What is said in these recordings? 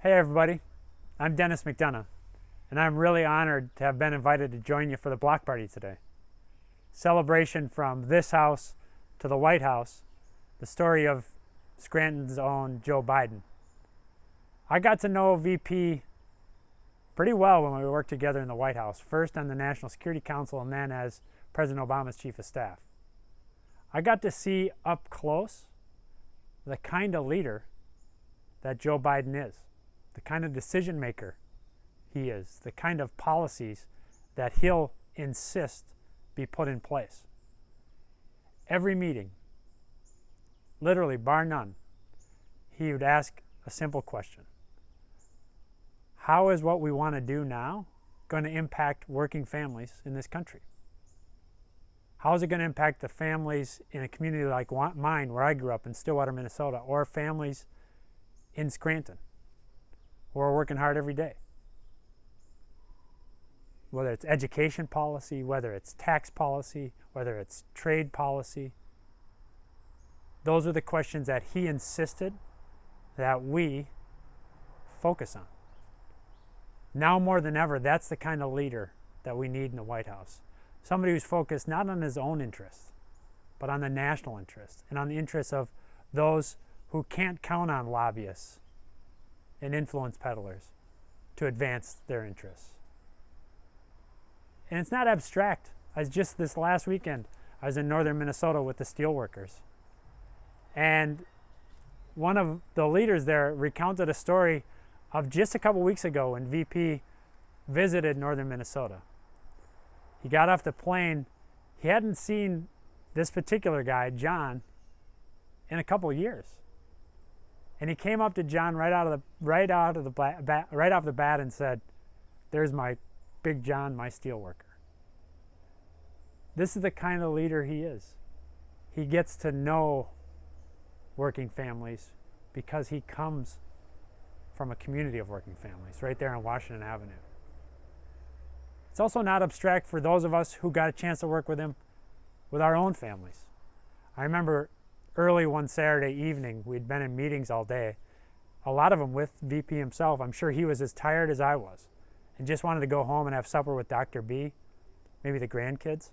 Hey everybody, I'm Denis McDonough, and I'm really honored to have been invited to join you for the block party today. Celebration from this house to the White House, the story of Scranton's own Joe Biden. I got to know VP pretty well when we worked together in the White House, first on the National Security Council and then as President Obama's Chief of Staff. I got to see up close the kind of leader that Joe Biden is, the kind of decision maker he is, the kind of policies that he'll insist be put in place. Every meeting, literally bar none, he would ask a simple question. How is what we want to do now going to impact working families in this country? How is it going to impact the families in a community like mine, where I grew up in Stillwater, Minnesota, or families in Scranton, who are working hard every day? Whether it's education policy, whether it's tax policy, whether it's trade policy, those are the questions that he insisted that we focus on. Now more than ever, that's the kind of leader that we need in the White House. Somebody who's focused not on his own interests, but on the national interest and on the interests of those who can't count on lobbyists and influence peddlers to advance their interests. And it's not abstract. Just this last weekend, I was in northern Minnesota with the steelworkers. And one of the leaders there recounted a story of just a couple weeks ago when VP visited northern Minnesota. He got off the plane. He hadn't seen this particular guy, John, in a couple years. And he came up to John right off the bat and said, "There's my Big John, my steelworker." This is the kind of leader he is. He gets to know working families because he comes from a community of working families right there on Washington Avenue. It's also not abstract for those of us who got a chance to work with him with our own families. I remember early one Saturday evening, we'd been in meetings all day, a lot of them with VP himself. I'm sure he was as tired as I was and just wanted to go home and have supper with Dr. B, maybe the grandkids.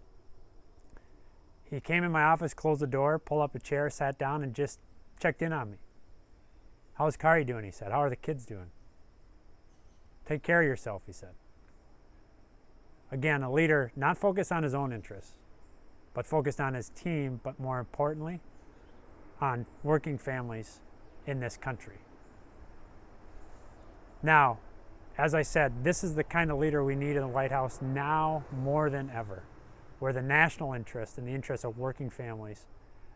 He came in my office, closed the door, pulled up a chair, sat down, and just checked in on me. "How's Kari doing?" he said. "How are the kids doing?" "Take care of yourself," he said. Again, a leader not focused on his own interests, but focused on his team, but more importantly, on working families in this country. Now, as I said, this is the kind of leader we need in the White House now more than ever, where the national interest and the interests of working families,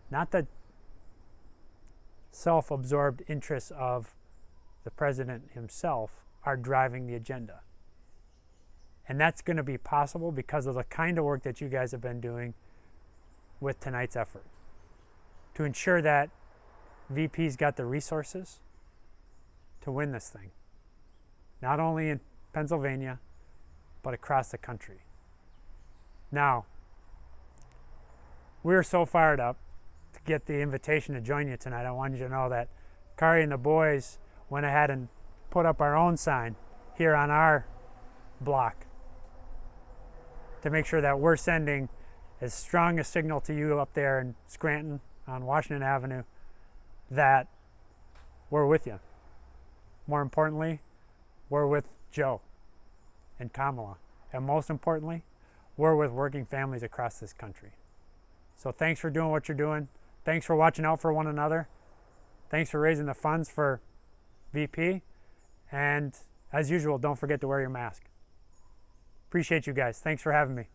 not the self-absorbed interests of the president himself, are driving the agenda. And that's going to be possible because of the kind of work that you guys have been doing with tonight's effort to ensure that VP's got the resources to win this thing, not only in Pennsylvania, but across the country. Now, we're so fired up to get the invitation to join you tonight. I wanted you to know that Kari and the boys went ahead and put up our own sign here on our block to make sure that we're sending as strong a signal to you up there in Scranton on Washington Avenue that we're with you. More importantly, we're with Joe and Kamala. And most importantly, we're with working families across this country. So thanks for doing what you're doing. Thanks for watching out for one another. Thanks for raising the funds for VP. And as usual, don't forget to wear your mask. Appreciate you guys. Thanks for having me.